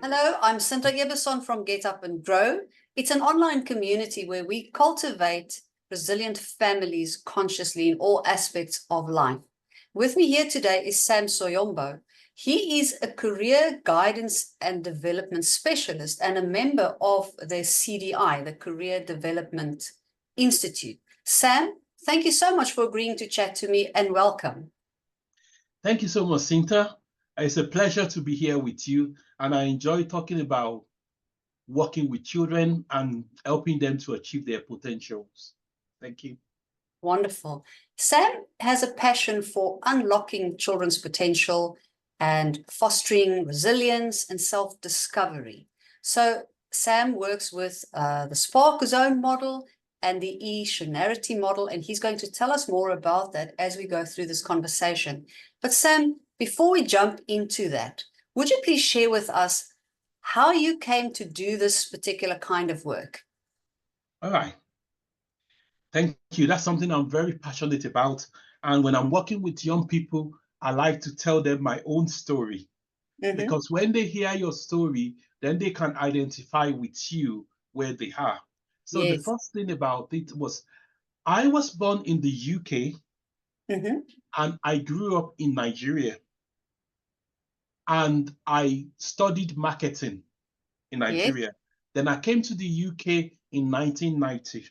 Hello, I'm Sinta Ebersohn from Get Up and Grow. It's an online community where we cultivate resilient families consciously in all aspects of life. With me here today is Sam Soyombo. He is a career guidance and development specialist and a member of the CDI, the Career Development Institute. Sam, thank you so much for agreeing to chat to me and welcome. Thank you so much, Sinta. It's a pleasure to be here with you, and I enjoy talking about working with children and helping them to achieve their potentials. Thank you. Wonderful. Sam has a passion for unlocking children's potential and fostering resilience and self-discovery. So Sam works with the Spark Zone model and the E-Shinarity model, and he's going to tell us more about that as we go through this conversation. But Sam, before we jump into that, would you please share with us how you came to do this particular kind of work? All right. Thank you. That's something I'm very passionate about. And when I'm working with young people, I like to tell them my own story. Because when they hear your story, then they can identify with you where they are. So the Yes. first thing about it was I was born in the UK and I grew up in Nigeria. And I studied marketing in Yes. Nigeria. Then I came to the UK in 1990.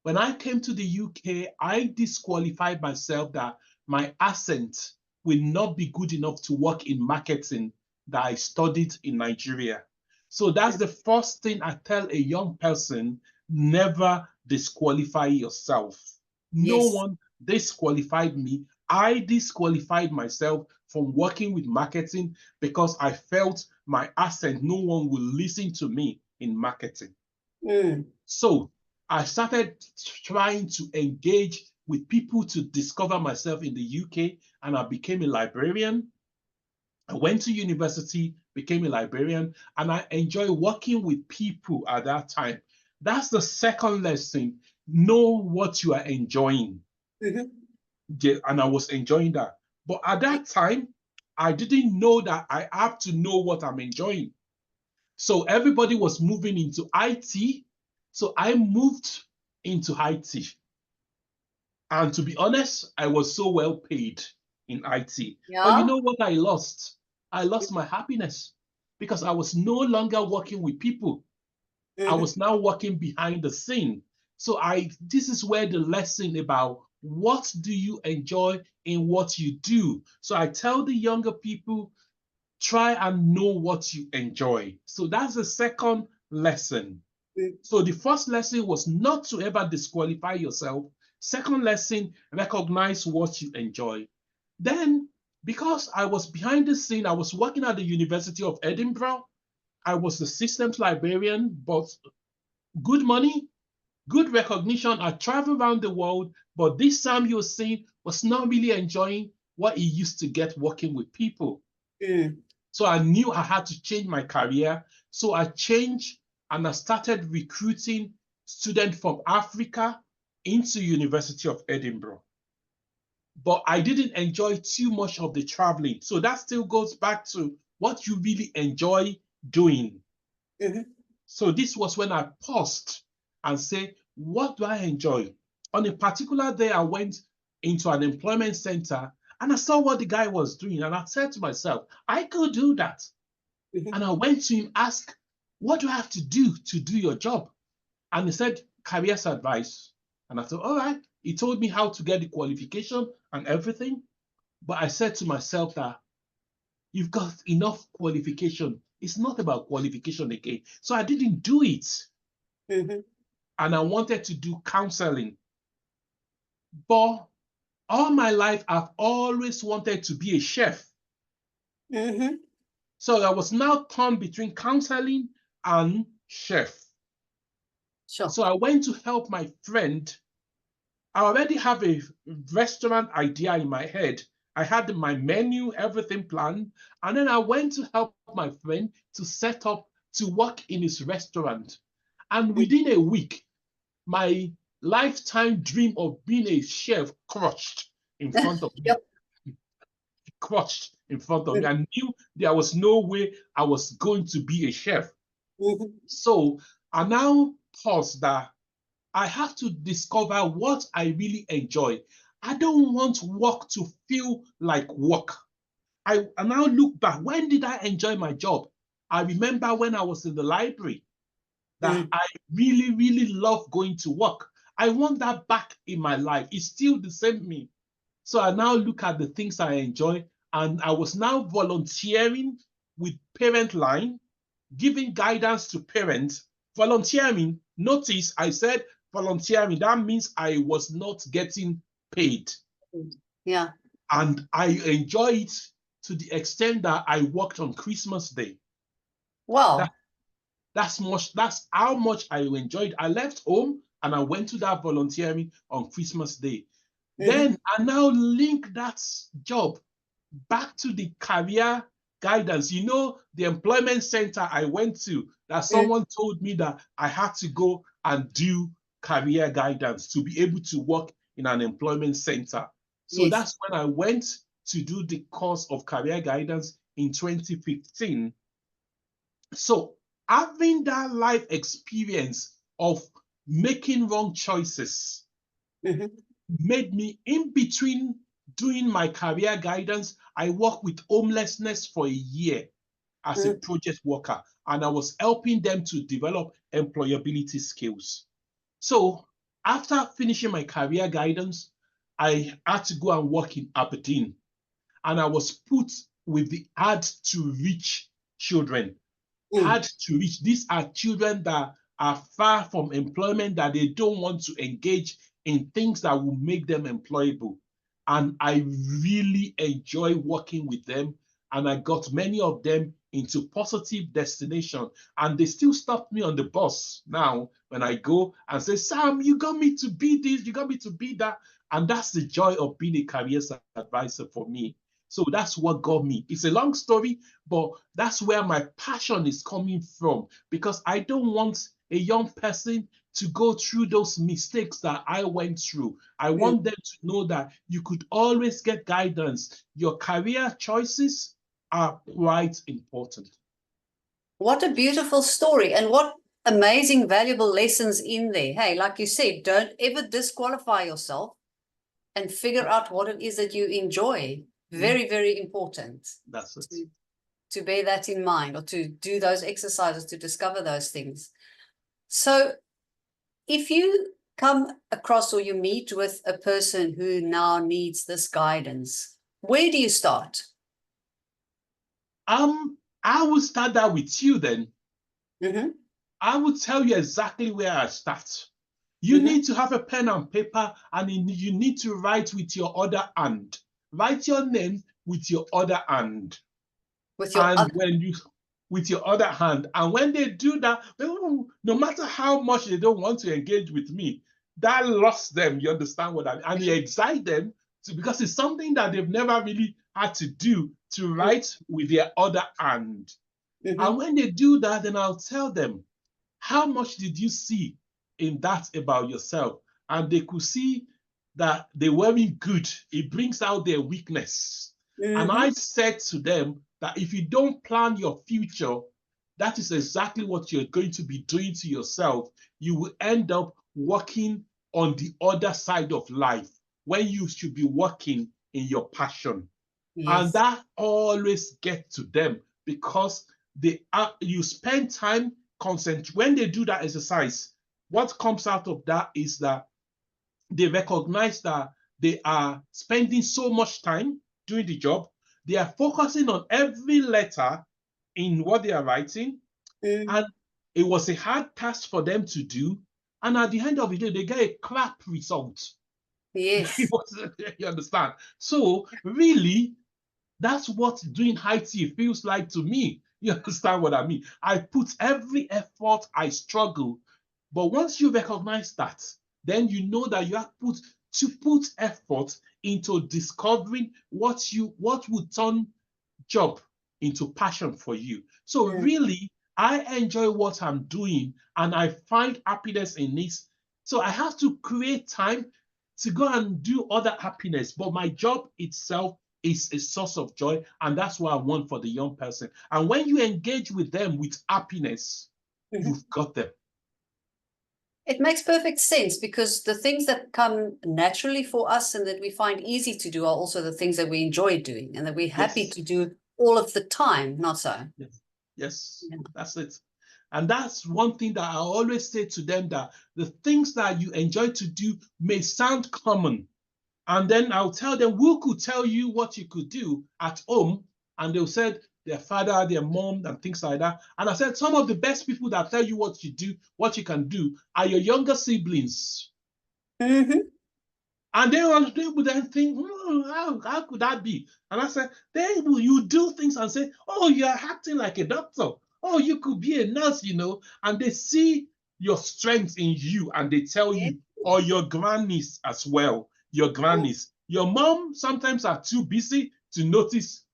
When I came to the UK, I disqualified myself that my accent will not be good enough to work in marketing that I studied in Nigeria. So that's the first thing I tell a young person: never disqualify yourself. No Yes. one disqualified me. I disqualified myself from working with marketing because I felt my accent, no one will listen to me in marketing. So I started trying to engage with people to discover myself in the UK, and I became a librarian. I went to university, became a librarian, and I enjoy working with people at that time. That's the second lesson. Know what you are enjoying. And I was enjoying that. But at that time, I didn't know that I have to know what I'm enjoying. So everybody was moving into IT. So I moved into IT. And to be honest, I was so well paid in IT. But you Yeah. know what I lost? I lost my happiness because I was no longer working with people. I was now working behind the scene. So this is where the lesson about what do you enjoy in what you do. So I tell the younger people, try and know what you enjoy. So that's the second lesson. So the first lesson was not to ever disqualify yourself. Second lesson, recognize what you enjoy. Then, because I was behind the scene, I was working at the University of Edinburgh. I was the systems librarian, but good money, good recognition. I traveled around the world, but this Sam you're seeing was not really enjoying what he used to get working with people. So I knew I had to change my career. So I changed and I started recruiting students from Africa into University of Edinburgh. But I didn't enjoy too much of the traveling. So that still goes back to what you really enjoy doing. So this was when I paused and said, what do I enjoy? On a particular day, I went into an employment center and I saw what the guy was doing. And I said to myself, I could do that. And I went to him, asked, what do I have to do your job? And he said, careers advice. And I thought, all right. He told me how to get the qualification and everything. But I said to myself that you've got enough qualification. It's not about qualification again. So I didn't do it. And I wanted to do counseling. But all my life, I've always wanted to be a chef. So I was now torn between counseling and chef. Sure. So I went to help my friend. I already have a restaurant idea in my head. I had my menu, everything planned. And then I went to help my friend to set up to work in his restaurant. And within a week, my lifetime dream of being a chef crushed in front of me. crushed in front of me. I knew there was no way I was going to be a chef. So I now pause that I have to discover what I really enjoy. I don't want work to feel like work. I now look back. When did I enjoy my job? I remember when I was in the library that I really, really love going to work. I want that back in my life. It's still the same me. So I now look at the things I enjoy, and I was now volunteering with Parent Line, giving guidance to parents. Volunteering, notice I said volunteering, that means I was not getting paid. Yeah. And I enjoy it to the extent that I worked on Christmas Day. Wow. That's how much I enjoyed. I left home and I went to that volunteering on Christmas Day. Then I now link that job back to the career guidance. You know, the employment center I went to, that someone told me that I had to go and do career guidance to be able to work in an employment center. So that's when I went to do the course of career guidance in 2015. So having that life experience of making wrong choices made me, in between doing my career guidance, I worked with homelessness for a year as a project worker, and I was helping them to develop employability skills. So after finishing my career guidance, I had to go and work in Aberdeen, and I was put with the hard to reach children. Hard to reach. These are children that are far from employment, that they don't want to engage in things that will make them employable. And I really enjoy working with them. And I got many of them into positive destination. And they still stop me on the bus now when I go and say, Sam, you got me to be this, you got me to be that. And that's the joy of being a careers advisor for me. So that's what got me. It's a long story, but that's where my passion is coming from, because I don't want a young person to go through those mistakes that I went through. I want them to know that you could always get guidance. Your career choices are quite important. What a beautiful story, and what amazing, valuable lessons in there. Hey, like you said, don't ever disqualify yourself and figure out what it is that you enjoy. Very, very important. That's it. To bear that in mind, or to do those exercises to discover those things. So if you come across or you meet with a person who now needs this guidance, where do you start? I will start that with you then. I will tell you exactly where I start. You need to have a pen and paper, and you need to write with your other hand. Write your name with your other hand. With your other hand. And when they do that, no matter how much they don't want to engage with me, that lost them. You understand what I mean? And you excite them because it's something that they've never really had to do, to write with their other hand. And when they do that, then I'll tell them, how much did you see in that about yourself? And they could see that they weren't good. It brings out their weakness. And I said to them that if you don't plan your future, that is exactly what you're going to be doing to yourself. You will end up working on the other side of life when you should be working in your passion. And that always gets to them, because you spend time when they do that exercise. What comes out of that is that they recognize that they are spending so much time doing the job. They are focusing on every letter in what they are writing. And it was a hard task for them to do. And at the end of the day, they get a crap result. Yes. You understand? So really, that's what doing IT feels like to me. You understand what I mean? I put every effort, I struggle. But once you recognize that, then you know that you have to put effort into discovering what would turn job into passion for you. So really, I enjoy what I'm doing and I find happiness in this. So I have to create time to go and do other happiness. But my job itself is a source of joy, and that's what I want for the young person. And when you engage with them with happiness, you've got them. It makes perfect sense, because the things that come naturally for us and that we find easy to do are also the things that we enjoy doing and that we're happy to do all of the time, not so? Yes, that's it. And that's one thing that I always say to them, that the things that you enjoy to do may sound common. And then I'll tell them, who could tell you what you could do at home? And they'll say their father, their mom, and things like that. And I said, some of the best people that tell you what you do, what you can do, are your younger siblings. And they would then think, how could that be? And I said, then you do things and say, oh, you're acting like a doctor. Oh, you could be a nurse, you know. And they see your strength in you and they tell you, or your grannies as well, your grannies. Your mom sometimes are too busy to notice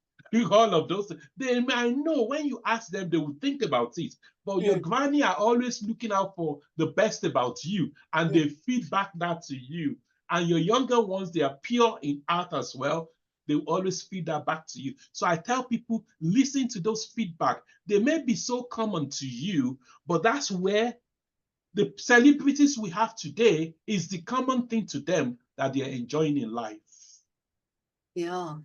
all of those things. They might know when you ask them, they will think about it. But your granny are always looking out for the best about you, and they feed back that to you. And your younger ones, they are pure in heart as well. They will always feed that back to you. So I tell people, listen to those feedback. They may be so common to you, but that's where the celebrities we have today is the common thing to them that they're enjoying in life. Yeah.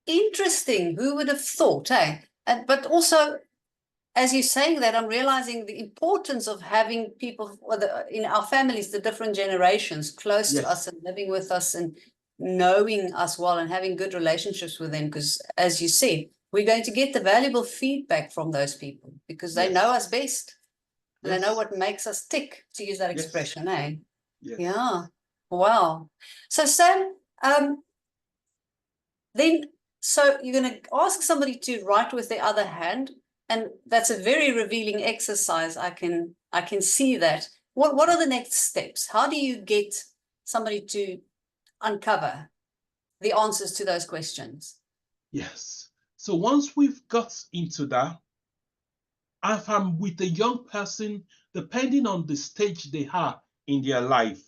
Interesting. Who would have thought, eh? But also, as you're saying that, I'm realizing the importance of having people in our families, the different generations, close to us and living with us and knowing us well and having good relationships with them. Because, as you said, we're going to get the valuable feedback from those people because they know us best. And they know what makes us tick, to use that expression, eh? Yeah. Wow. So, Sam, then, so you're going to ask somebody to write with their other hand, and that's a very revealing exercise. I can see that. What are the next steps? How do you get somebody to uncover the answers to those questions? Yes. So once we've got into that, if I'm with a young person, depending on the stage they are in their life,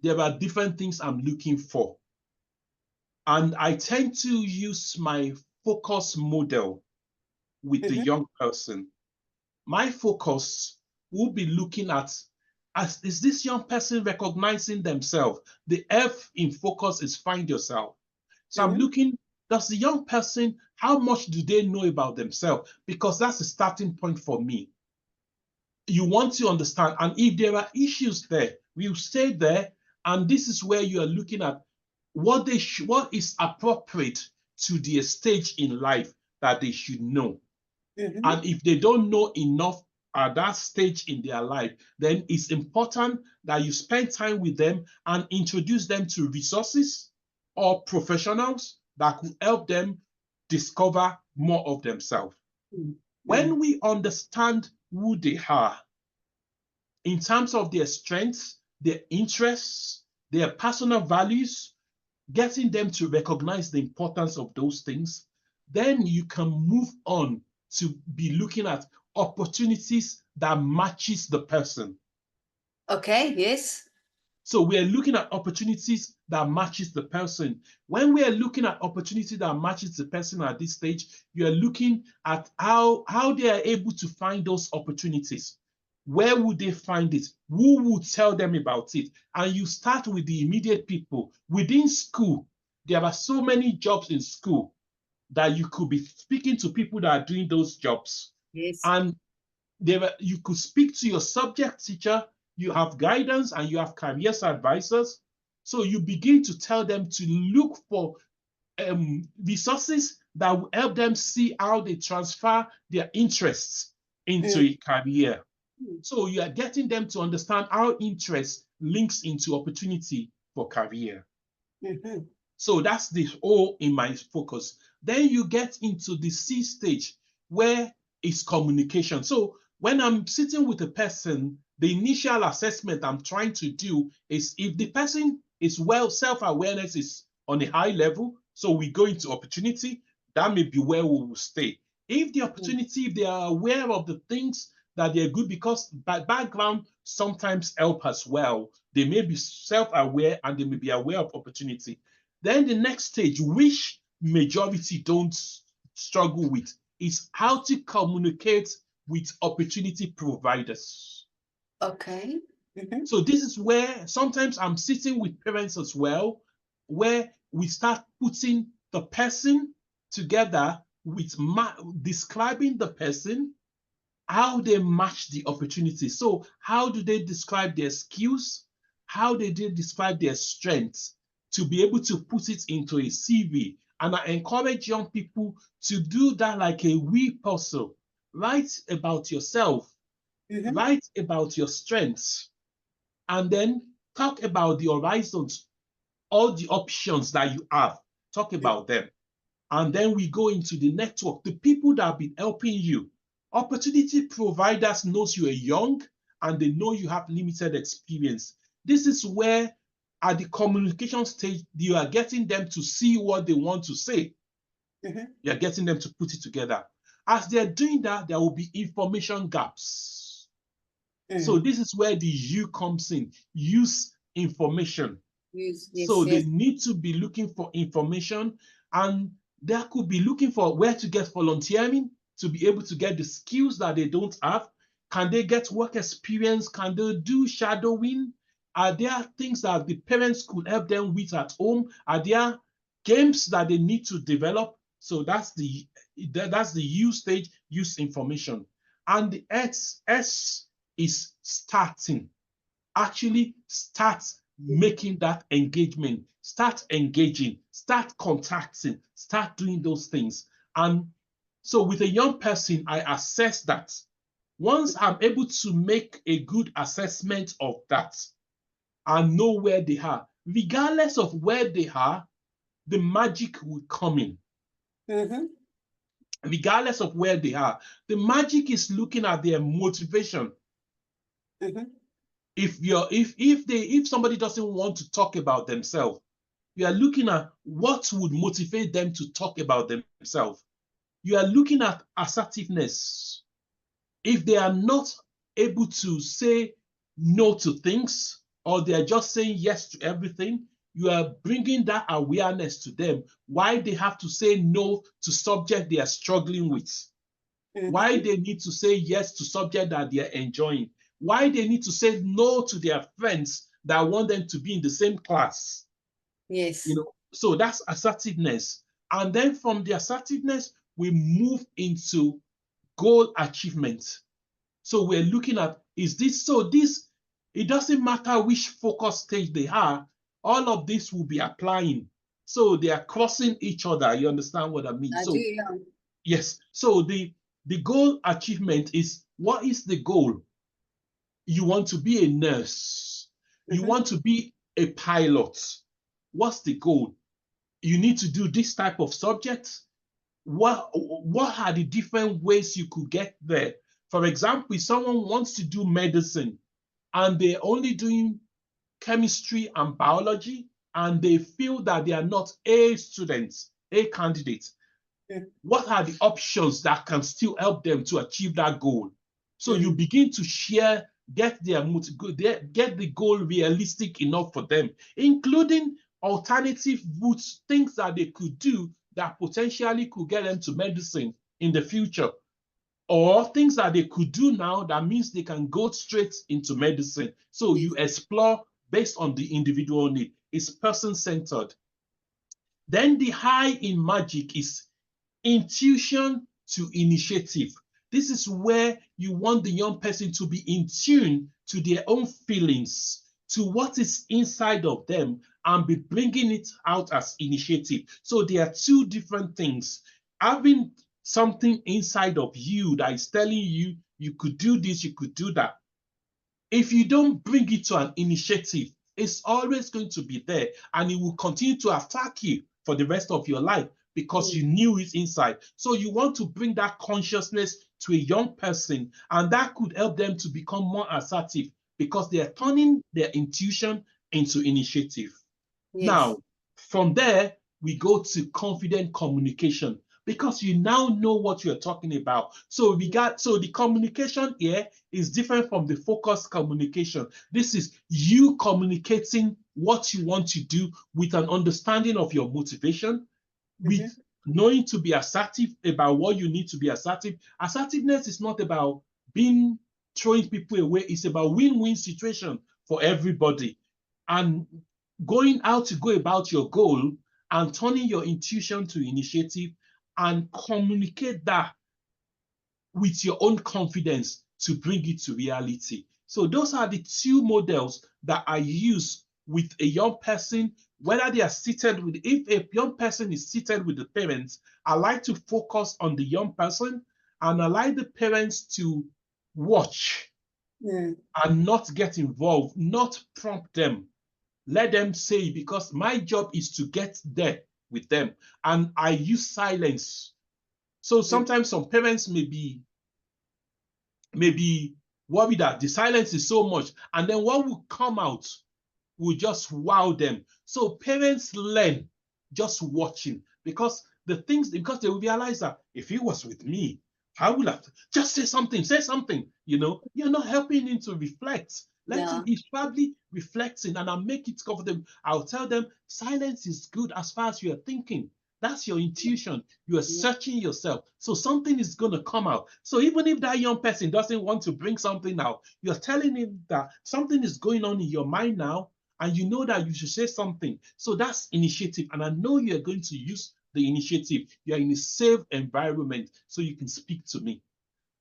there are different things I'm looking for. And I tend to use my focus model with the young person. My focus will be looking at, is this young person recognizing themselves? The F in focus is find yourself. So I'm looking, does the young person, how much do they know about themselves? Because that's the starting point for me. You want to understand, and if there are issues there, we'll stay there, and this is where you are looking at what is appropriate to their stage in life that they should know. And if they don't know enough at that stage in their life, then it's important that you spend time with them and introduce them to resources or professionals that could help them discover more of themselves. When we understand who they are in terms of their strengths, their interests, their personal values, getting them to recognize the importance of those things, then you can move on to be looking at opportunities that matches the person. Okay, yes. So we are looking at opportunities that matches the person. When we are looking at opportunity that matches the person at this stage, you are looking at how they are able to find those opportunities. Where would they find it? Who would tell them about it? And you start with the immediate people. Within school, there are so many jobs in school that you could be speaking to people that are doing those jobs. Yes. And you could speak to your subject teacher, you have guidance, and you have careers advisors. So you begin to tell them to look for resources that will help them see how they transfer their interests into a career. So you are getting them to understand how interest links into opportunity for career. So that's the O in my focus. Then you get into the C stage, where it's communication. So when I'm sitting with a person, the initial assessment I'm trying to do is if the person is self-awareness is on a high level, so we go into opportunity, that may be where we will stay. If the opportunity, if they are aware of the things that they're good, because background sometimes help as well. They may be self-aware and they may be aware of opportunity. Then the next stage, which majority don't struggle with, is how to communicate with opportunity providers. Okay. Mm-hmm. So this is where sometimes I'm sitting with parents as well, where we start putting the person together with describing the person, how they match the opportunity. So how do they describe their skills? How do they describe their strengths to be able to put it into a CV? And I encourage young people to do that like a wee puzzle. Write about yourself, Mm-hmm. write about your strengths, and then talk about the horizons, all the options that you have. Talk about them. And then we go into the network, the people that have been helping you. Opportunity providers knows you are young and they know you have limited experience. This is where at the communication stage, you are getting them to see what they want to say. Mm-hmm. You're getting them to put it together. As they're doing that, there will be information gaps. So this is where the you comes in. Use information. Yes, So they yes. need to be looking for information, and they could be looking for where to get volunteering to be able to get the skills that they don't have. Can they get work experience? Can they do shadowing? Are there things that the parents could help them with at home? Are there games that they need to develop? So that's the U stage, use information. And the S is starting. Actually start making that engagement, start engaging, start contacting, start doing those things. And so with a young person, I assess that. Once I'm able to make a good assessment of that and know where they are, regardless of where they are, the magic will come in. Mm-hmm. Regardless of where they are, the magic is looking at their motivation. Mm-hmm. If somebody doesn't want to talk about themselves, you are looking at what would motivate them to talk about themselves. You are looking at assertiveness. If they are not able to say no to things, or they are just saying yes to everything, you are bringing that awareness to them, why they have to say no to subject they are struggling with, why they need to say yes to subject that they are enjoying, why they need to say no to their friends that want them to be in the same class. Yes. So that's assertiveness. And then from the assertiveness, we move into goal achievement. So we're looking at, it doesn't matter which focus stage they are, all of this will be applying. So they are crossing each other. You understand what I mean? I do, So yeah. yes. So the goal achievement is, what is the goal? You want to be a nurse. You Mm-hmm. want to be a pilot. What's the goal? You need to do this type of subject. What are the different ways you could get there? For example, if someone wants to do medicine and they're only doing chemistry and biology, and they feel that they are not A students, A candidates, what are the options that can still help them to achieve that goal? So you begin to share, get the goal realistic enough for them, including alternative routes, things that they could do that potentially could get them to medicine in the future, or things that they could do now that means they can go straight into medicine. So you explore based on the individual need. It's person-centered. Then the high in magic is intuition to initiative. This is where you want the young person to be in tune to their own feelings, to what is inside of them, and be bringing it out as initiative. So there are two different things. Having something inside of you that is telling you you could do this, you could do that. If you don't bring it to an initiative, it's always going to be there, and it will continue to attack you for the rest of your life because you knew it inside. So you want to bring that consciousness to a young person, and that could help them to become more assertive because they are turning their intuition into initiative. Yes. Now, from there, we go to confident communication because you now know what you're talking about. So the communication here is different from the focused communication. This is you communicating what you want to do, with an understanding of your motivation, with Mhm. knowing to be assertive about what you need to be assertive. Assertiveness is not about throwing people away. It's about win-win situation for everybody. And going out to go about your goal and turning your intuition to initiative and communicate that with your own confidence to bring it to reality. So those are the two models that I use with a young person, whether they are seated with, if a young person is seated with the parents, I like to focus on the young person, and I like the parents to watch and not get involved, not prompt them. Let them say, because my job is to get there with them. And I use silence. So sometimes some parents may be worried that the silence is so much, and then what will come out will just wow them. So parents learn just watching, because they will realize that if he was with me, I would have just say something. You're not helping him to reflect. Let him, Yeah. he's probably reflecting, and I'll make it comfortable. I'll tell them silence is good as far as you're thinking. That's your intuition. You are searching yourself. So something is going to come out. So even if that young person doesn't want to bring something out, you're telling him that something is going on in your mind now, and you know that you should say something. So that's initiative. And I know you're going to use the initiative. You're in a safe environment, so you can speak to me.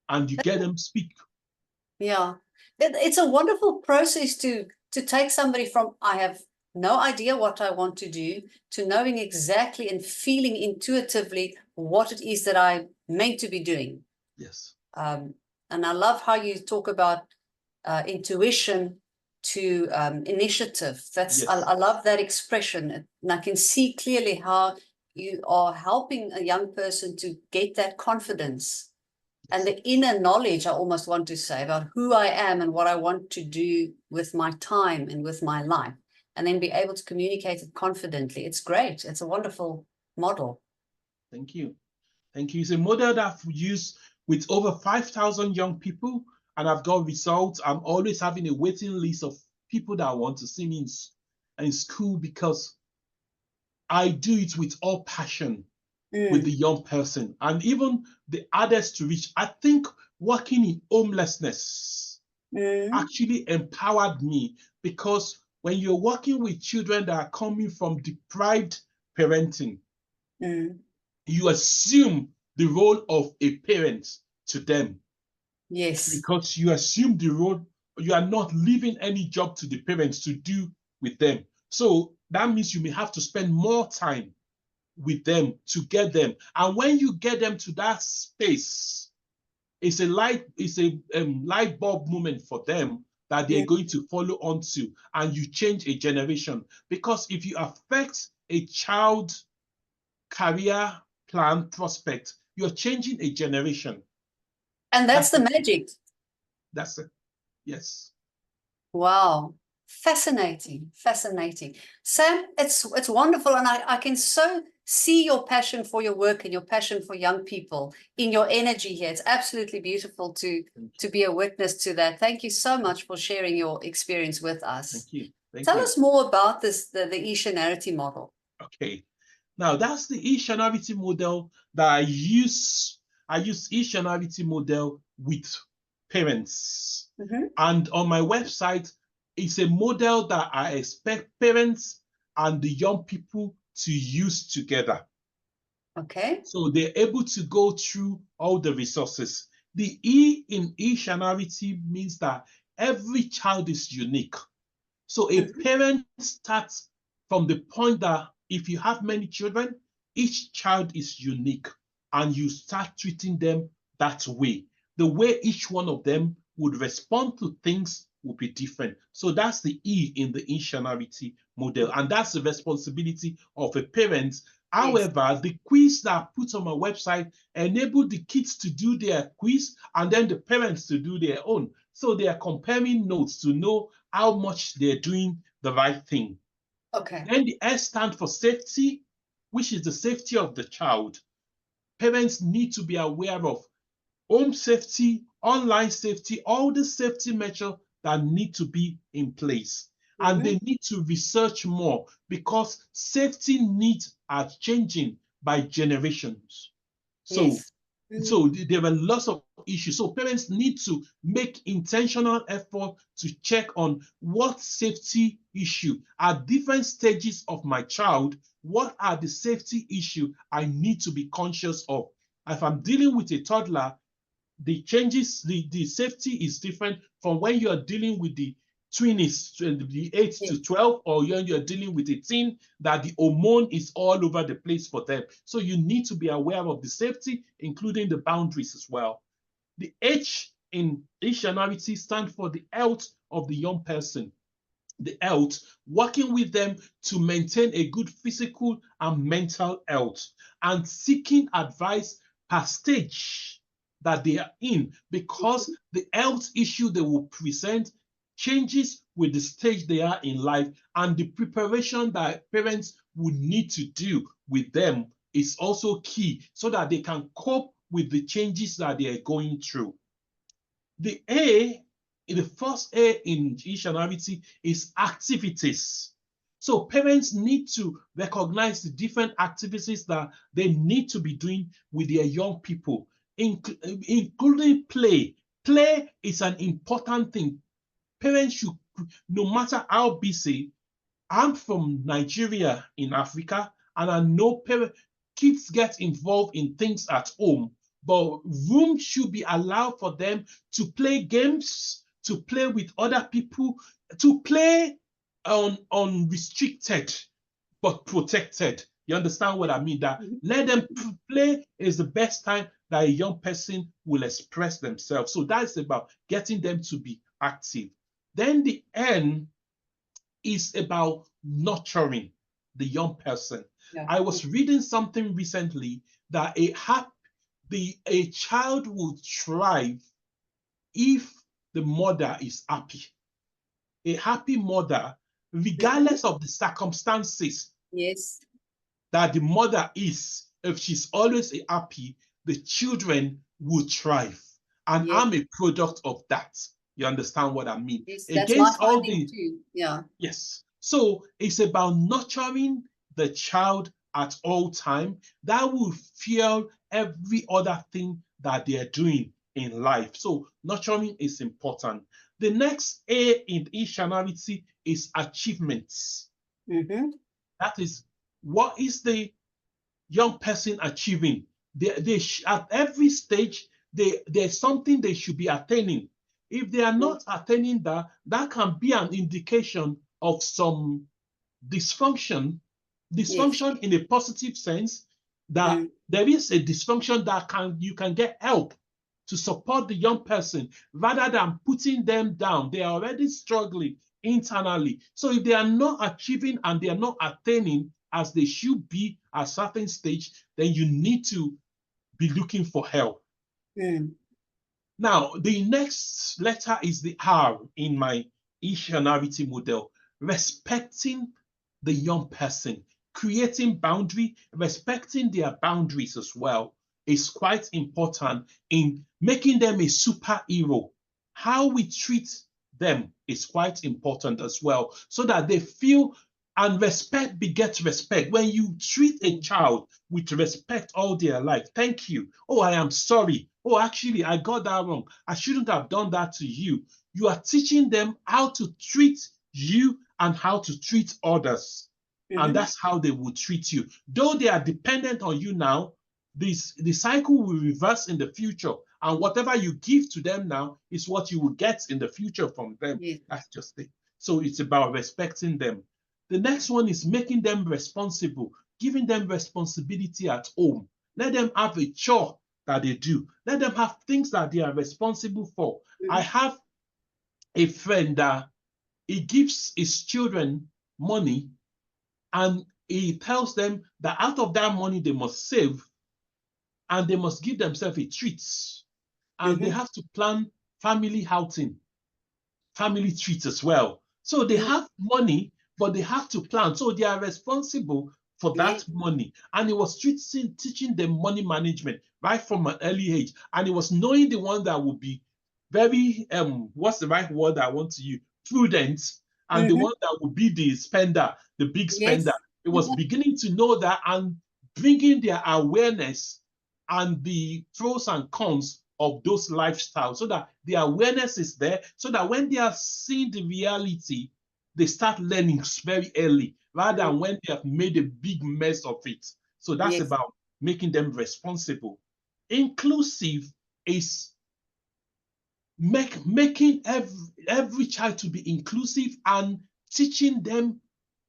And you get them speak. Yeah. It's a wonderful process to take somebody from I have no idea what I want to do to knowing exactly and feeling intuitively what it is that I'm meant to be doing. Yes. And I love how you talk about intuition to initiative. Yes. I love that expression, and I can see clearly how you are helping a young person to get that confidence and the inner knowledge, I almost want to say, about who I am and what I want to do with my time and with my life, and then be able to communicate it confidently. It's great. It's a wonderful model. Thank you. Thank you. It's a model that I've used with over 5,000 young people, and I've got results. I'm always having a waiting list of people that want to see me in school, because I do it with all passion with the young person. And even the others to reach, I think working in homelessness actually empowered me, because when you're working with children that are coming from deprived parenting, you assume the role of a parent to them. Yes. Because you assume the role, you are not leaving any job to the parents to do with them. So that means you may have to spend more time with them to get them. And when you get them to that space, it's a light bulb moment for them that they're going to follow on to, and you change a generation. Because if you affect a child career plan prospect, you're changing a generation. And that's the magic. That's it. Yes. Wow. Fascinating. Fascinating. Sam, it's wonderful. And I can so see your passion for your work and your passion for young people in your energy here. It's absolutely beautiful to be a witness to that. Thank you so much for sharing your experience with us. Thank you. Tell us more about this, the e-Shanarity model. Okay. Now that's the e-Shanarity model that I use. I use e-Shanarity model with parents. And on my website, it's a model that I expect parents and the young people to use together. Okay. So they're able to go through all the resources. The E in e-Shanarity means that every child is unique. So a parent starts from the point that if you have many children, each child is unique, and you start treating them that way. The way each one of them would respond to things will be different. So that's the E in the e-Shanarity model, and that's the responsibility of a parent. However, the quiz that I put on my website enable the kids to do their quiz and then the parents to do their own. So they are comparing notes to know how much they're doing the right thing. Okay. Then the S stands for safety, which is the safety of the child. Parents need to be aware of home safety, online safety, all the safety measures that need to be in place. and they need to research more because safety needs are changing by generations. So, Yes. there are lots of issues. So parents need to make intentional effort to check on what safety issue at different stages of my child. What are the safety issue I need to be conscious of? If I'm dealing with a toddler, the changes, the safety is different from when you're dealing with the twinies, the 8 to 12, or when you're dealing with a teen that the hormone is all over the place for them. So you need to be aware of the safety, including the boundaries as well. The H in Christianity stands for the health of the young person. The health, working with them to maintain a good physical and mental health, and seeking advice per stage that they are in, because the health issue they will present changes with the stage they are in life, and the preparation that parents would need to do with them is also key so that they can cope with the changes that they are going through. The first A in intentionality is activities. So parents need to recognize the different activities that they need to be doing with their young people, including play. Play is an important thing. Parents should, no matter how busy, I'm from Nigeria in Africa, and I know kids get involved in things at home, but room should be allowed for them to play games, to play with other people, to play unrestricted but protected. You understand what I mean? That let them play is the best time that a young person will express themselves. So that's about getting them to be active. Then the N is about nurturing the young person. I was reading something recently that a child will thrive if the mother is happy. A happy mother, regardless of the circumstances that the mother is, if she's always happy, the children will thrive. And I'm a product of that. You understand what I mean? Yes, that's my finding too. Yes. So it's about nurturing the child at all time. That will fuel every other thing that they're doing in life. So nurturing is important. The next A in intentionality is achievements. That is, what is the young person achieving? At every stage, there's something they should be attaining. If they are not attaining that, that can be an indication of some dysfunction in a positive sense, that there is a dysfunction that you can get help to support the young person rather than putting them down. They are already struggling internally. So if they are not achieving and they are not attaining as they should be at a certain stage, then you need to be looking for help. Now, the next letter is the R in my intentionality model. Respecting the young person, creating boundary, respecting their boundaries as well is quite important in making them a superhero. How we treat them is quite important as well, so that they feel, and respect begets respect. When you treat a child with respect all their life, thank you. Oh, I am sorry. Oh, actually, I got that wrong. I shouldn't have done that to you. You are teaching them how to treat you and how to treat others. And that's how they will treat you. Though they are dependent on you now, the cycle will reverse in the future. And whatever you give to them now is what you will get in the future from them. That's just it. So it's about respecting them. The next one is making them responsible, giving them responsibility at home. Let them have a chore that they do. Let them have things that they are responsible for. I have a friend that he gives his children money, and he tells them that out of that money they must save, and they must give themselves a treat, and they have to plan family outing, family treats as well. So they have money, but they have to plan. So they are responsible for that money. And he was teaching them money management right from an early age. And he was knowing the one that would be very, what's the right word I want to use? Prudent, And the one that would be the spender, the big spender, it was beginning to know that and bringing their awareness and the pros and cons of those lifestyles, so that the awareness is there, so that when they are seeing the reality, they start learning very early, rather than when they have made a big mess of it. So that's about making them responsible. Inclusive is making every child to be inclusive and teaching them,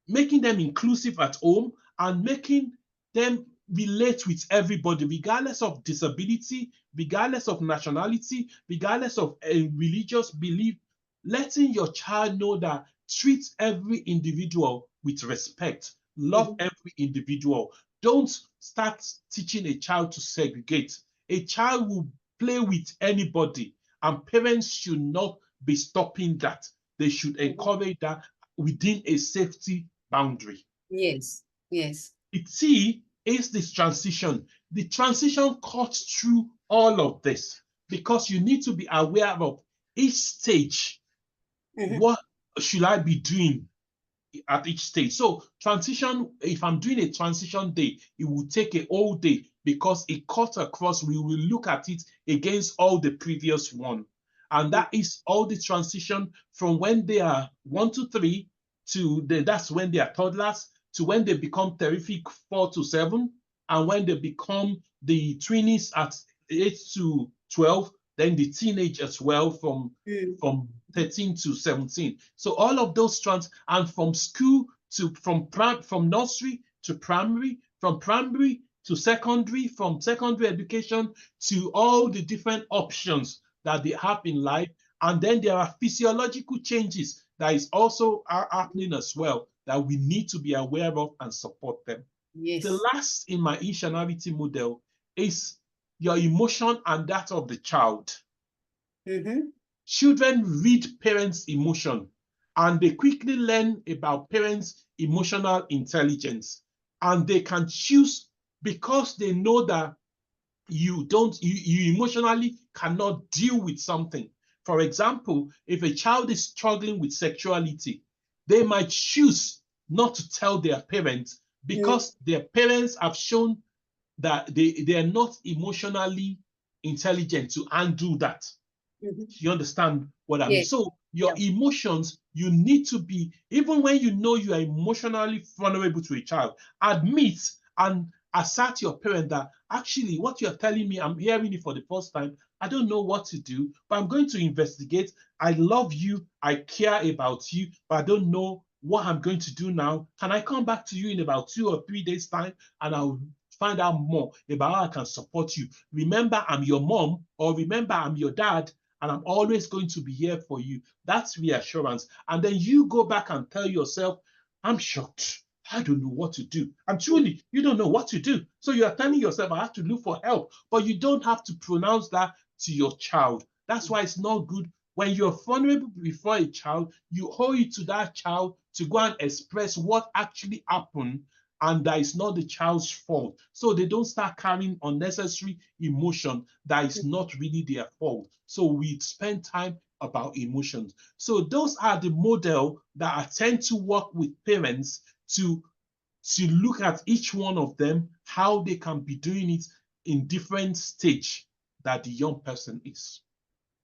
making them inclusive at home and making them relate with everybody, regardless of disability, regardless of nationality, regardless of a religious belief. Letting your child know that treat every individual with respect, love every individual. Don't start teaching a child to segregate. A child will play with anybody, and parents should not be stopping that. They should encourage that within a safety boundary. Yes, yes. The T is this transition. The transition cuts through all of this because you need to be aware of each stage. What should I be doing at each stage? So transition, if I'm doing a transition day, it will take a whole day because it cuts across. We will look at it against all the previous one. And that is all the transition from when they are 1 to 3 to that's when they are toddlers, to when they become terrific 4 to 7, and when they become the tweenies at 8 to 12, then the teenage as well from 13 to 17. So all of those strands, and from school to from nursery to primary, from primary to secondary, from secondary education to all the different options that they have in life. And then there are physiological changes that is also happening as well that we need to be aware of and support them. Yes. The last in my intentionality model is your emotion and that of the child. Children read parents' emotion and they quickly learn about parents' emotional intelligence, and they can choose because they know that you emotionally cannot deal with something. For example, if a child is struggling with sexuality, they might choose not to tell their parents because their parents have shown that they are not emotionally intelligent to undo that. You understand what I mean? So your emotions, you need to be, even when you know you are emotionally vulnerable to a child, admit and assert your parent that actually what you're telling me, I'm hearing it for the first time. I don't know what to do, but I'm going to investigate. I love you. I care about you, but I don't know what I'm going to do now. Can I come back to you in about 2 or 3 days' time and I'll find out more about how I can support you? Remember, I'm your mom, or remember, I'm your dad, and I'm always going to be here for you. That's reassurance. And then you go back and tell yourself, I'm shocked. I don't know what to do. And truly, you don't know what to do. So you are telling yourself, I have to look for help. But you don't have to pronounce that to your child. That's why it's not good. When you're vulnerable before a child, you owe it to that child to go and express what actually happened, and that is not the child's fault. So they don't start carrying unnecessary emotion that is not really their fault. So we spend time about emotions. So those are the model that I tend to work with parents to look at each one of them, how they can be doing it in different stage that the young person is.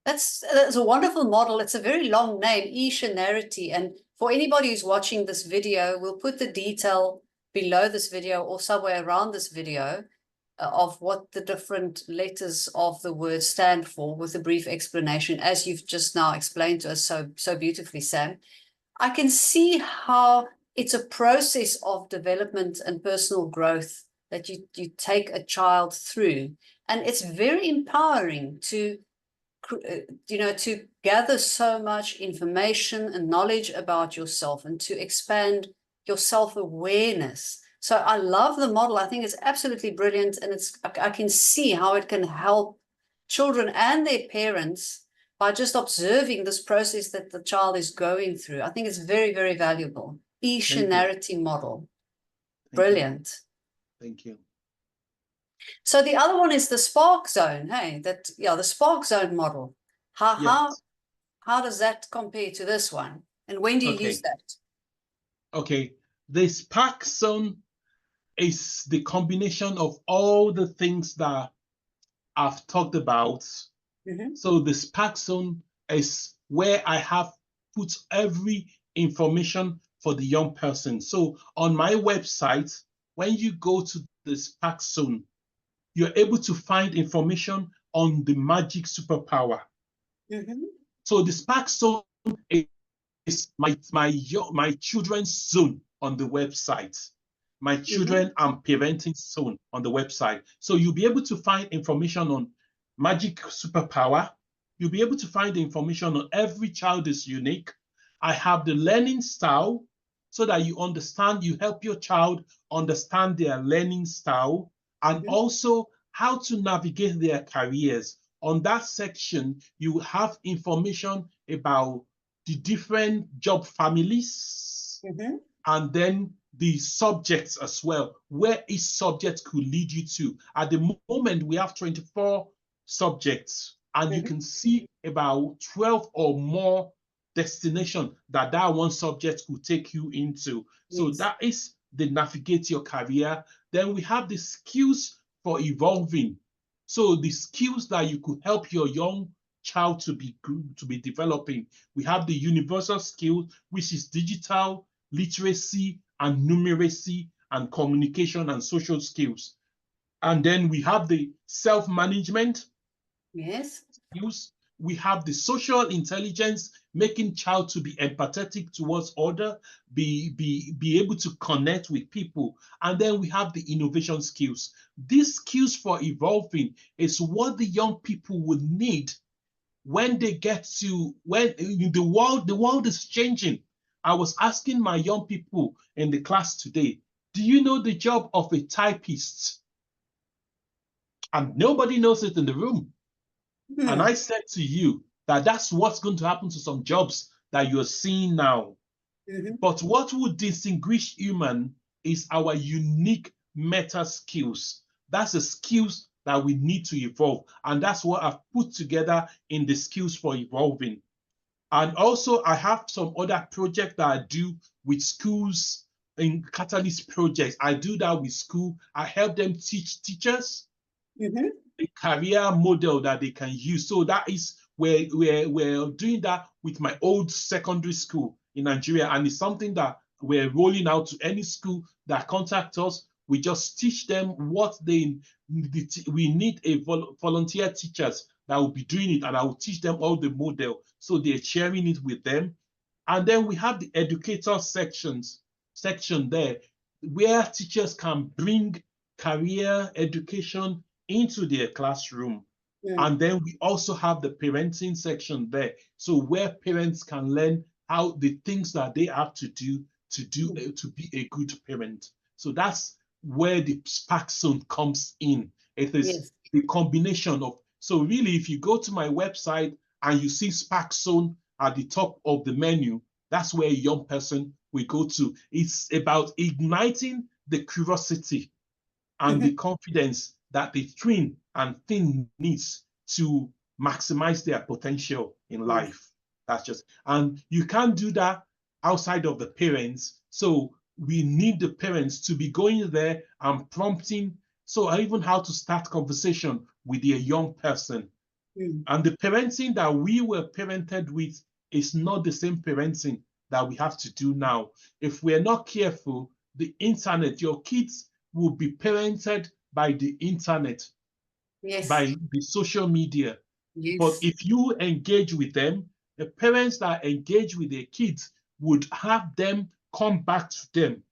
That's a wonderful model. It's a very long name, e-shenarity. And for anybody who's watching this video, we'll put the detail below this video or somewhere around this video of what the different letters of the word stand for, with a brief explanation, as you've just now explained to us so beautifully, Sam. I can see how it's a process of development and personal growth that you take a child through. And it's very empowering to to gather so much information and knowledge about yourself and to expand your self-awareness. So I love the model. I think it's absolutely brilliant. And I can see how it can help children and their parents by just observing this process that the child is going through. I think it's very, very valuable. E-shenarity model. Brilliant. Thank you. So the other one is the spark zone. Hey, the spark zone model. How does that compare to this one? And when do you Okay. use that? Okay. The Spark Zone is the combination of all the things that I've talked about. So the Spark Zone is where I have put every information for the young person. So on my website, when you go to the Spark Zone, you're able to find information on the magic superpower. So the Spark Zone is my children's zone on the website, my children and parenting zone on the website. So you'll be able to find information on magic superpower. You'll be able to find the information on every child is unique. I have the learning style so that you understand, you help your child understand their learning style, and also how to navigate their careers. On that section, you have information about the different job families, and then the subjects as well, where each subject could lead you to. At the moment, we have 24 subjects, and you can see about 12 or more destination that one subject could take you into. So that is the navigate your career. Then we have the skills for evolving. So the skills that you could help your young child to be developing. We have the universal skill, which is digital literacy and numeracy and communication and social skills. And then we have the self-management skills. We have the social intelligence, making child to be empathetic towards other, be able to connect with people. And then we have the innovation skills. These skills for evolving is what the young people would need when they get to, when the world is changing. I was asking my young people in the class today, do you know the job of a typist? And nobody knows it in the room. And I said to you that that's what's going to happen to some jobs that you're seeing now. But what would distinguish human is our unique meta skills. That's the skills that we need to evolve. And that's what I've put together in the skills for evolving. And also I have some other projects that I do with schools in catalyst projects. I do that with school. I help them teach teachers a career model that they can use. So that is where we're doing that with my old secondary school in Nigeria. And it's something that we're rolling out to any school that contact us. We just teach them what they need. We need a volunteer teachers that will be doing it, and I will teach them all the model. So they're sharing it with them. And then we have the educator section there, where teachers can bring career education into their classroom. And then we also have the parenting section there. So where parents can learn how the things that they have to do to be a good parent. So that's where the Spark Zone comes in. It is the combination of, so really if you go to my website and you see Spark Zone at the top of the menu, that's where a young person will go to. It's about igniting the curiosity and the confidence that the twin and teen needs to maximize their potential in life. That's just, and you can't do that outside of the parents. So we need the parents to be going there and prompting. So even how to start conversation with a young person. And the parenting that we were parented with is not the same parenting that we have to do now. If we're not careful, the internet, your kids will be parented by the internet, by the social media. But if you engage with them, the parents that engage with their kids would have them come back to them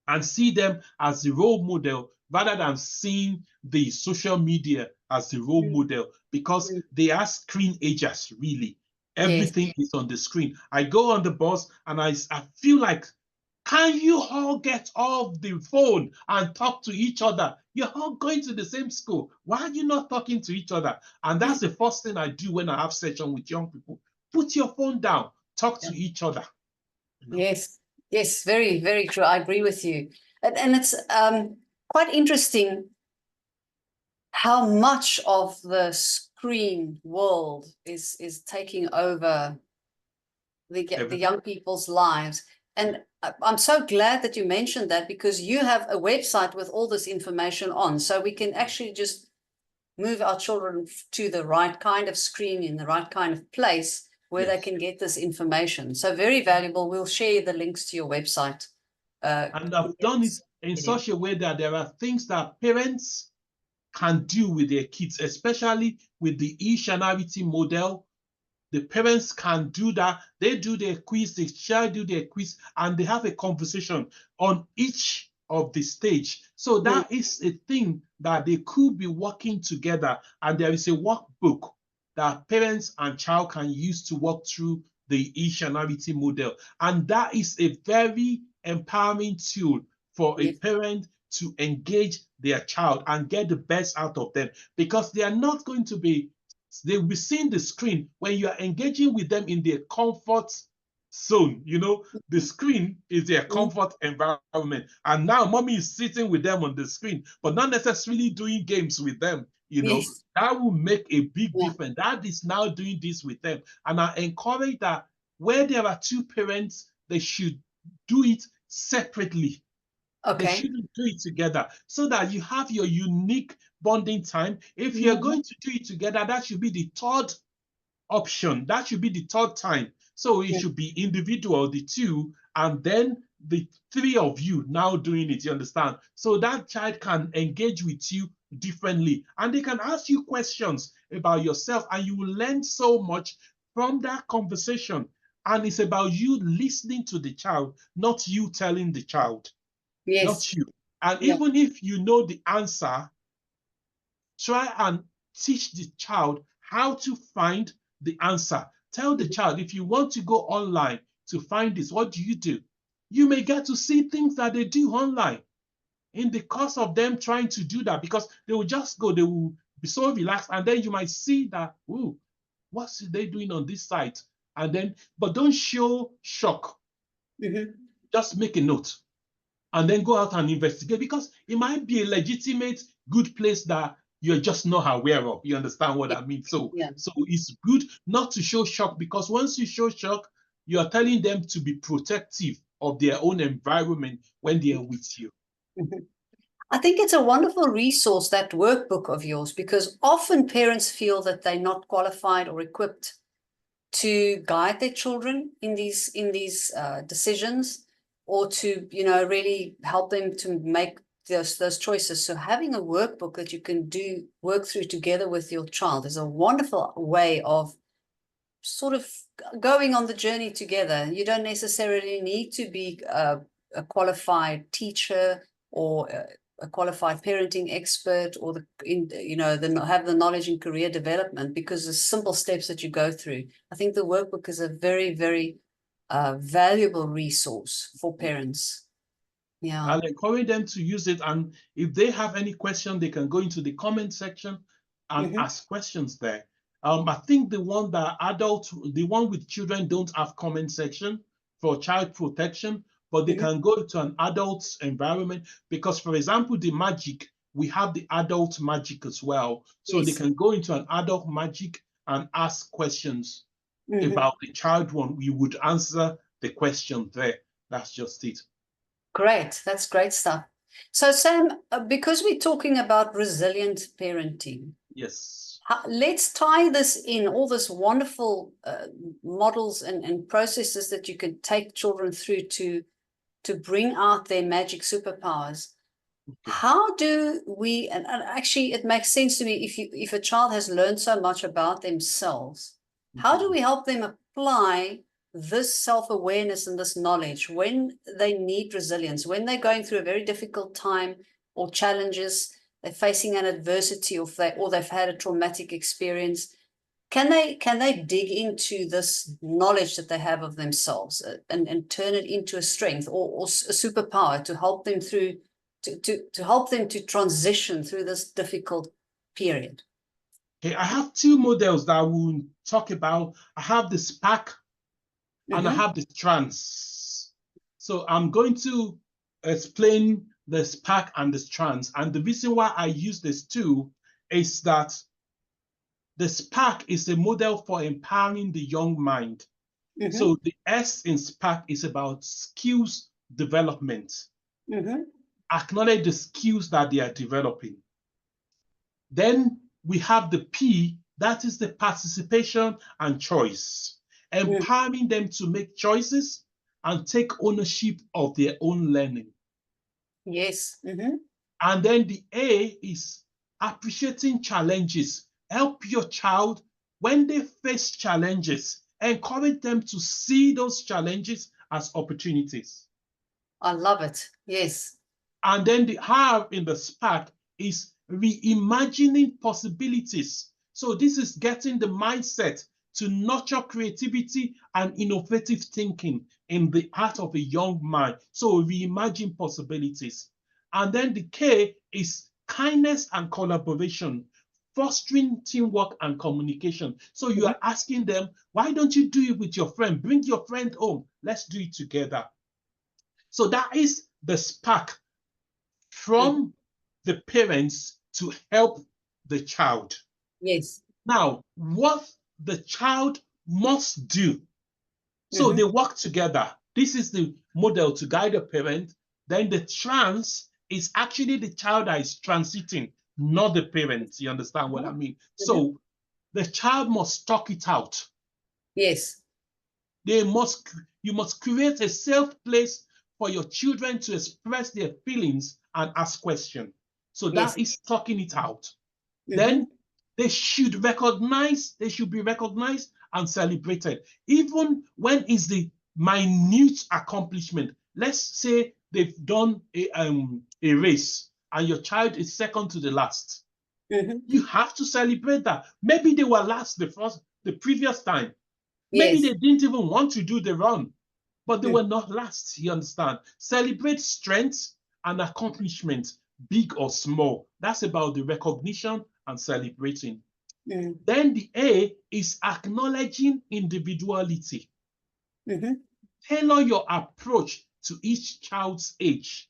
and see them as the role model rather than seeing the social media as the role model, because they are screen agers, really. Everything is on the screen. I go on the bus and I feel like, can you all get off the phone and talk to each other? You're all going to the same school. Why are you not talking to each other? And that's the first thing I do when I have session with young people. Put your phone down, talk to each other. Yes, very, very true. I agree with you. And it's quite interesting how much of the screen world is taking over the young people's lives. And I'm so glad that you mentioned that, because you have a website with all this information on, so we can actually just move our children to the right kind of screen in the right kind of place where they can get this information. So very valuable. We'll share the links to your website. And I've done it in such a way that there are things that parents can do with their kids, especially with the e-shanarity model. The parents can do that. They do their quiz, the child do their quiz, and they have a conversation on each of the stage. So that is a thing that they could be working together, and there is a workbook that parents and child can use to work through the e-shanarity model. And that is a very empowering tool for a parent to engage their child and get the best out of them, because they are not going to be, they will be seeing the screen when you are engaging with them in their comfort zone. You know, the screen is their comfort environment. And now mommy is sitting with them on the screen, but not necessarily doing games with them. You know, that will make a big difference. That is now doing this with them. And I encourage that where there are two parents, they should do it separately. They shouldn't do it together, so that you have your unique bonding time. If you're going to do it together, that should be the third option. That should be the third time. So it should be individual, the two, and then the three of you now doing it, you understand? So that child can engage with you differently, and they can ask you questions about yourself, and you will learn so much from that conversation. And it's about you listening to the child, not you telling the child. Not you. And even if you know the answer, try and teach the child how to find the answer. Tell the child, if you want to go online to find this, what do? You may get to see things that they do online in the course of them trying to do that, because they will just go, they will be so relaxed, and then you might see that, ooh, what's they doing on this site? And then, but don't show shock. Just make a note and then go out and investigate, because it might be a legitimate good place that you're just not aware of. You understand what I mean? So it's good not to show shock, because once you show shock, you are telling them to be protective of their own environment when they are with you. I think it's a wonderful resource, that workbook of yours, because often parents feel that they're not qualified or equipped to guide their children in these decisions, or to, you know, really help them to make those choices. So having a workbook that you can work through together with your child is a wonderful way of sort of going on the journey together. You don't necessarily need to be a qualified teacher or a qualified parenting expert, or have the knowledge in career development, because the simple steps that you go through. I think the workbook is a very, very valuable resource for parents. I'll encourage them to use it, and if they have any question, they can go into the comment section and ask questions there. I think the one with children don't have comment section for child protection, but they can go to an adult environment, because, for example, the magic, we have the adult magic as well. So they can go into an adult magic and ask questions about the child one. We would answer the question there. That's just it. Great. That's great stuff. So, Sam, because we're talking about resilient parenting, let's tie this in, all this wonderful models and processes that you can take children through to bring out their magic superpowers. How do we, and actually it makes sense to me, if a child has learned so much about themselves, how do we help them apply this self-awareness and this knowledge when they need resilience, when they're going through a very difficult time or challenges, they're facing an adversity, or they've had a traumatic experience? Can they dig into this knowledge that they have of themselves and turn it into a strength or a superpower to help them through, to help them to transition through this difficult period? Okay, I have two models that I will talk about. I have the spark and I have the trance. So I'm going to explain the spark and the trance. And the reason why I use these two is that the spark is a model for empowering the young mind. So the S in Spark is about skills development. Acknowledge the skills that they are developing. Then we have the P, that is the participation and choice, empowering them to make choices and take ownership of their own learning. Yes. And then the A is appreciating challenges. Help your child when they face challenges, encourage them to see those challenges as opportunities. I love it. Yes. And then the R in the Spark is reimagining possibilities. So this is getting the mindset to nurture creativity and innovative thinking in the heart of a young man. So reimagine possibilities. And then the K is kindness and collaboration, fostering teamwork and communication. So you are asking them, why don't you do it with your friend? Bring your friend home. Let's do it together. So that is the Spark from the parents to help the child. Yes. Now, what the child must do. So they work together. This is the model to guide a parent. Then the trans is actually the child that is transiting, not the parents. You understand what I mean? So the child must talk it out. Yes. You must create a safe place for your children to express their feelings and ask questions. So that is talking it out. Then they should be recognized and celebrated, even when it's the minute accomplishment. Let's say they've done a race and your child is second to the last. You have to celebrate that. Maybe they were last the previous time. Maybe they didn't even want to do the run, but they were not last. You understand? Celebrate strengths and accomplishments, big or small. That's about the recognition and celebrating. Then the A is acknowledging individuality. Tailor your approach to each child's age,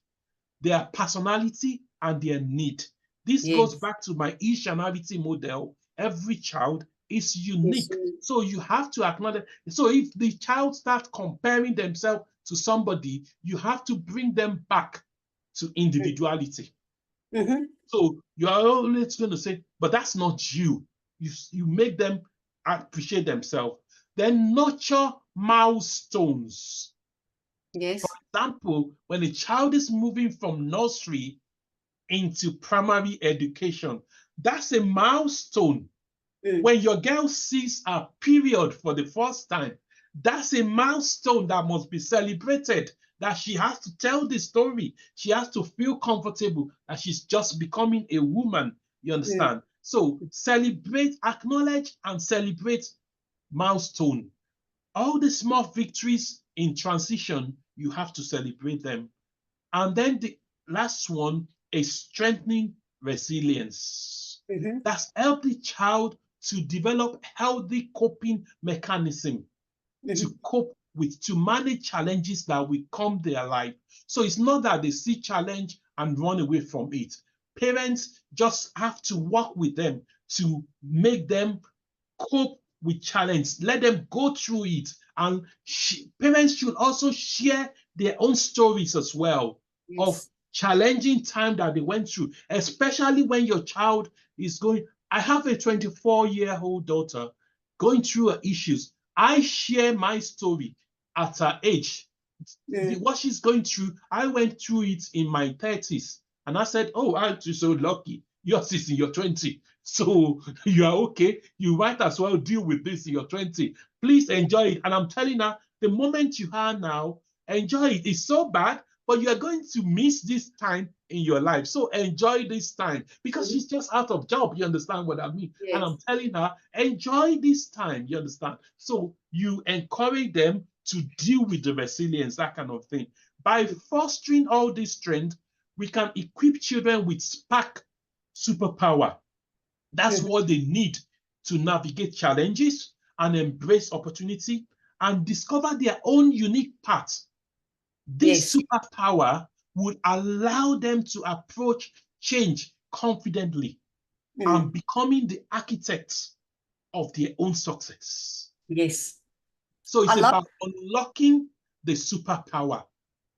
their personality, and their need. This goes back to my each-anality model. Every child is unique. So you have to acknowledge. So if the child starts comparing themselves to somebody, you have to bring them back to individuality. So you are always going to say, but that's not you. You make them appreciate themselves. Then nurture milestones. Yes. For example, when a child is moving from nursery into primary education, that's a milestone. When your girl sees a period for the first time, that's a milestone that must be celebrated, that she has to tell the story. She has to feel comfortable that she's just becoming a woman. You understand? So celebrate, acknowledge, and celebrate milestone. All the small victories in transition, you have to celebrate them. And then the last one is strengthening resilience. That's help the child to develop healthy coping mechanism to cope with, to manage challenges that will come their life. So it's not that they see challenge and run away from it. Parents just have to work with them to make them cope with challenge. Let them go through it. And parents should also share their own stories as well of challenging time that they went through, especially when your child is going. I have a 24-year-old daughter going through her issues. I share my story at her age. What she's going through, I went through it in my 30s. And I said, oh, aren't you so lucky? Yours is in your 20. So you are okay. You might as well deal with this in your 20. Please enjoy it. And I'm telling her, the moment you are now, enjoy it. It's so bad, but you are going to miss this time in your life. So enjoy this time because she's just out of job. You understand what I mean? And I'm telling her, enjoy this time. You understand? So you encourage them to deal with the resilience, that kind of thing. By fostering all this strength, we can equip children with spark superpower. That's what they need to navigate challenges and embrace opportunity and discover their own unique path. This superpower would allow them to approach change confidently and becoming the architects of their own success. Yes. So it's about unlocking the superpower.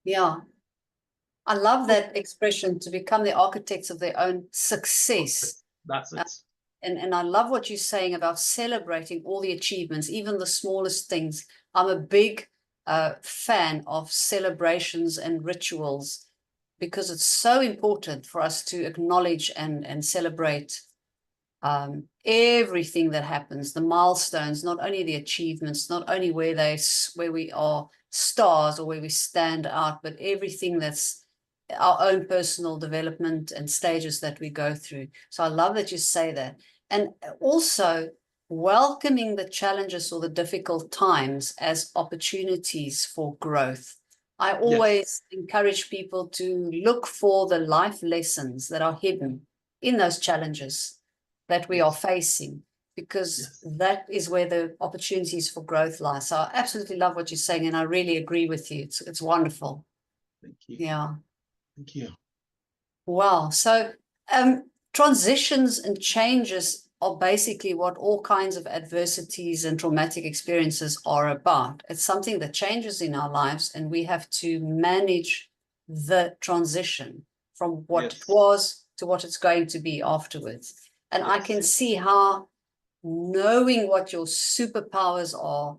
Yeah. I love that expression, to become the architects of their own success. That's it. And I love what you're saying about celebrating all the achievements, even the smallest things. I'm a big fan of celebrations and rituals, because it's so important for us to acknowledge and celebrate everything that happens, the milestones, not only the achievements, not only where we are stars or where we stand out, but everything that's our own personal development and stages that we go through. So I love that you say that. And also welcoming the challenges or the difficult times as opportunities for growth. I always encourage people to look for the life lessons that are hidden in those challenges that we are facing, because that is where the opportunities for growth lie. So I absolutely love what you're saying, and I really agree with you. It's wonderful. Thank you. Yeah. Thank you. Wow. So transitions and changes are basically what all kinds of adversities and traumatic experiences are about. It's something that changes in our lives, and we have to manage the transition from what it was to what it's going to be afterwards. And I can see how knowing what your superpowers are,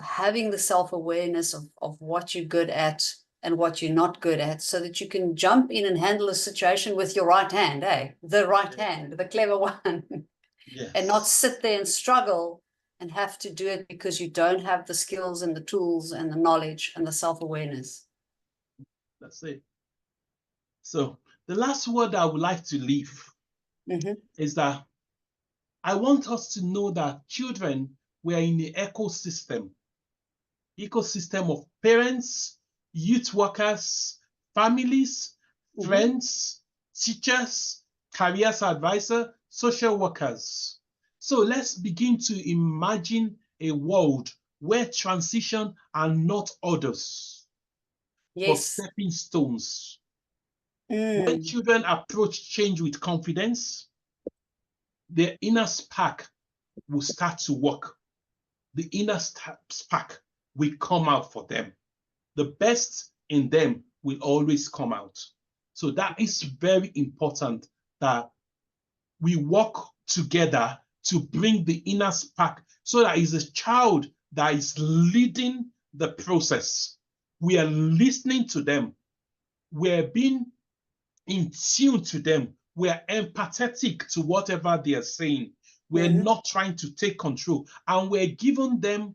having the self-awareness of what you're good at and what you're not good at, so that you can jump in and handle a situation with your right hand, the right hand, the clever one, and not sit there and struggle and have to do it because you don't have the skills and the tools and the knowledge and the self-awareness. That's it. So the last word I would like to leave is that I want us to know that children were in the ecosystem of parents, youth workers, families, friends, teachers, careers advisor, social workers. So let's begin to imagine a world where transition are not orders, but stepping stones. When children approach change with confidence, their inner spark will start to work. The inner spark will come out for them. The best in them will always come out. So that is very important, that we work together to bring the inner spark, so that it's a child that is leading the process. We are listening to them. We're being in tune to them. We're empathetic to whatever they are saying. We're not trying to take control, and we're giving them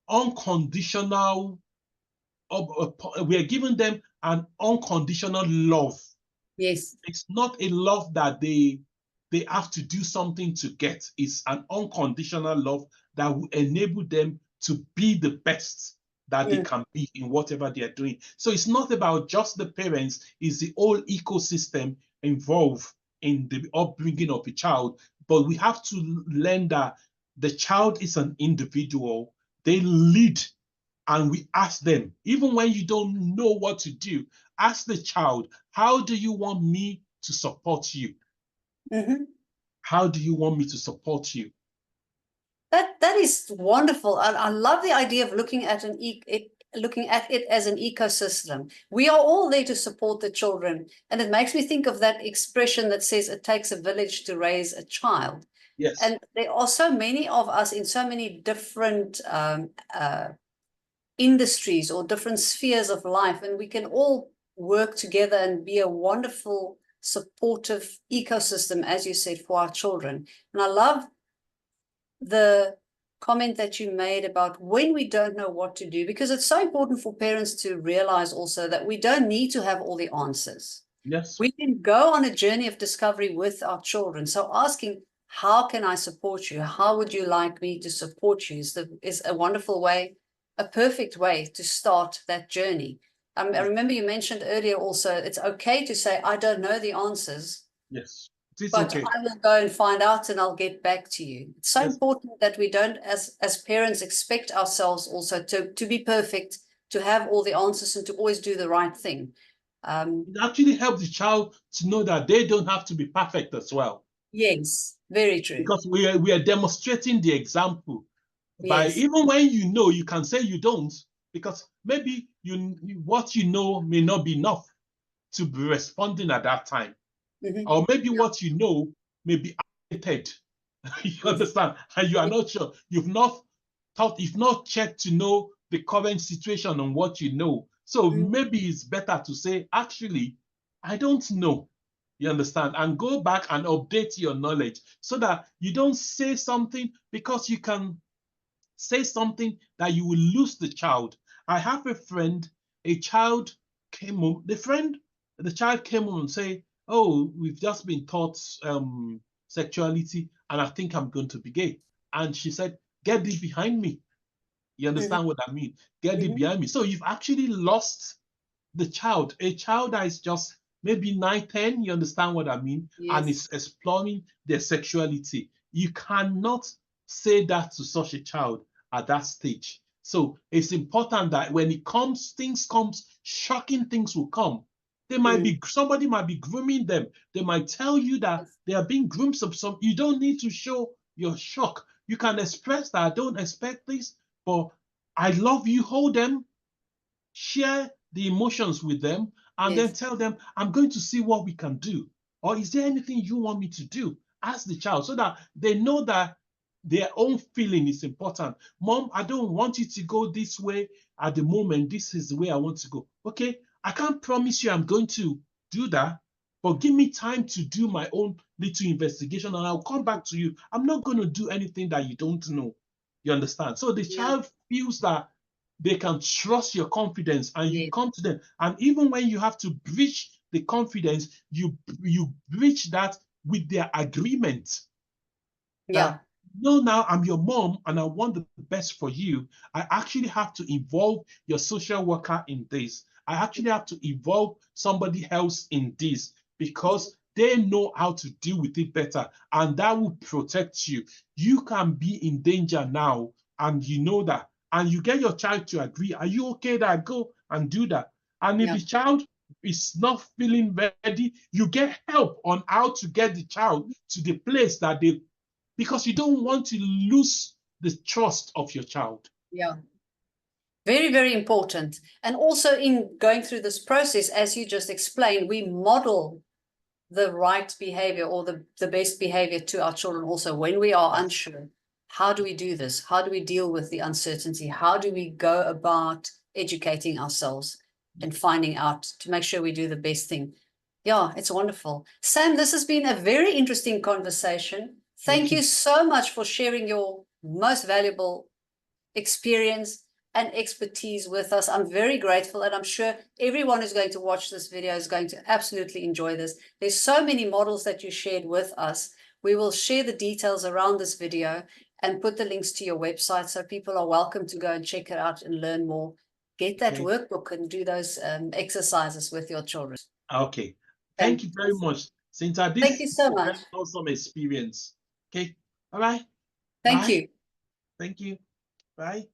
unconditional, we're giving them an unconditional love. Yes. It's not a love that they have to do something to get. It's an unconditional love that will enable them to be the best that they can be in whatever they are doing. So it's not about just the parents, it's the whole ecosystem involved in the upbringing of a child. But we have to learn that the child is an individual. They lead, and we ask them, even when you don't know what to do, ask the child, how do you want me to support you? How do you want me to support you? That is wonderful. I love the idea of looking at it as an ecosystem. We are all there to support the children, and it makes me think of that expression that says it takes a village to raise a child. Yes. And there are so many of us in so many different industries or different spheres of life, and we can all work together and be a wonderful, supportive ecosystem, as you said, for our children. And I love the comment that you made about when we don't know what to do, because it's so important for parents to realize also that we don't need to have all the answers. Yes. We can go on a journey of discovery with our children. So asking, how can I support you? How would you like me to support you is a wonderful way, a perfect way to start that journey. I remember you mentioned earlier also, it's okay to say, I don't know the answers. Yes. It's But okay. I will go and find out, and I'll get back to you. It's so important that we don't, as parents, expect ourselves also to be perfect, to have all the answers, and to always do the right thing. It actually helps the child to know that they don't have to be perfect as well. Yes, very true. Because we are demonstrating the example. By Yes. even when you know, you can say you don't, because maybe what you know may not be enough to be responding at that time. Or maybe what you know may be outdated. You understand? And you are not sure. You've not checked to know the current situation on what you know. So maybe it's better to say, actually, I don't know. You understand? And go back and update your knowledge so that you don't say something, because you can say something that you will lose the child. I have a friend, a child came home, the child came home and say, oh, we've just been taught sexuality, and I think I'm going to be gay. And she said, get thee behind me. You understand what I mean? Get thee behind me. So you've actually lost the child, a child that is just maybe 9, 10, you understand what I mean? Yes. And is exploring their sexuality. You cannot say that to such a child at that stage. So it's important that when it comes, things comes, shocking things will come. They might be, somebody might be grooming them. They might tell you that they are being groomed. Some, you don't need to show your shock. You can express that I don't expect this, but I love you, hold them, share the emotions with them, and then tell them, I'm going to see what we can do. Or is there anything you want me to do? Ask the child so that they know that their own feeling is important. Mom, I don't want you to go this way at the moment. This is the way I want to go. Okay, I can't promise you I'm going to do that, but give me time to do my own little investigation and I'll come back to you. I'm not going to do anything that you don't know. You understand? So the child feels that they can trust your confidence, and you come to them. And even when you have to breach the confidence, you breach that with their agreement. That, no, now I'm your mom and I want the best for you. I actually have to involve your social worker in this. I actually have to involve somebody else in this, because they know how to deal with it better, and that will protect you. You can be in danger now, and you know that, and you get your child to agree. Are you okay that I go and do that? And if the child is not feeling ready, you get help on how to get the child to the place that they, because you don't want to lose the trust of your child. Yeah. Very, very important. And also in going through this process, as you just explained, we model the right behavior or the best behavior to our children also when we are unsure. How do we do this? How do we deal with the uncertainty? How do we go about educating ourselves and finding out to make sure we do the best thing? Yeah, it's wonderful. Sam, this has been a very interesting conversation. Thank you so much for sharing your most valuable experience and expertise with us. I'm very grateful, and I'm sure everyone who's going to watch this video is going to absolutely enjoy this. There's so many models that you shared with us. We will share the details around this video and put the links to your website, so people are welcome to go and check it out and learn more. Get that workbook and do those exercises with your children. Okay. Thank you very much, Sinta. Thank you so much. Very awesome experience. Okay. All right. Thank you. Thank you. Bye.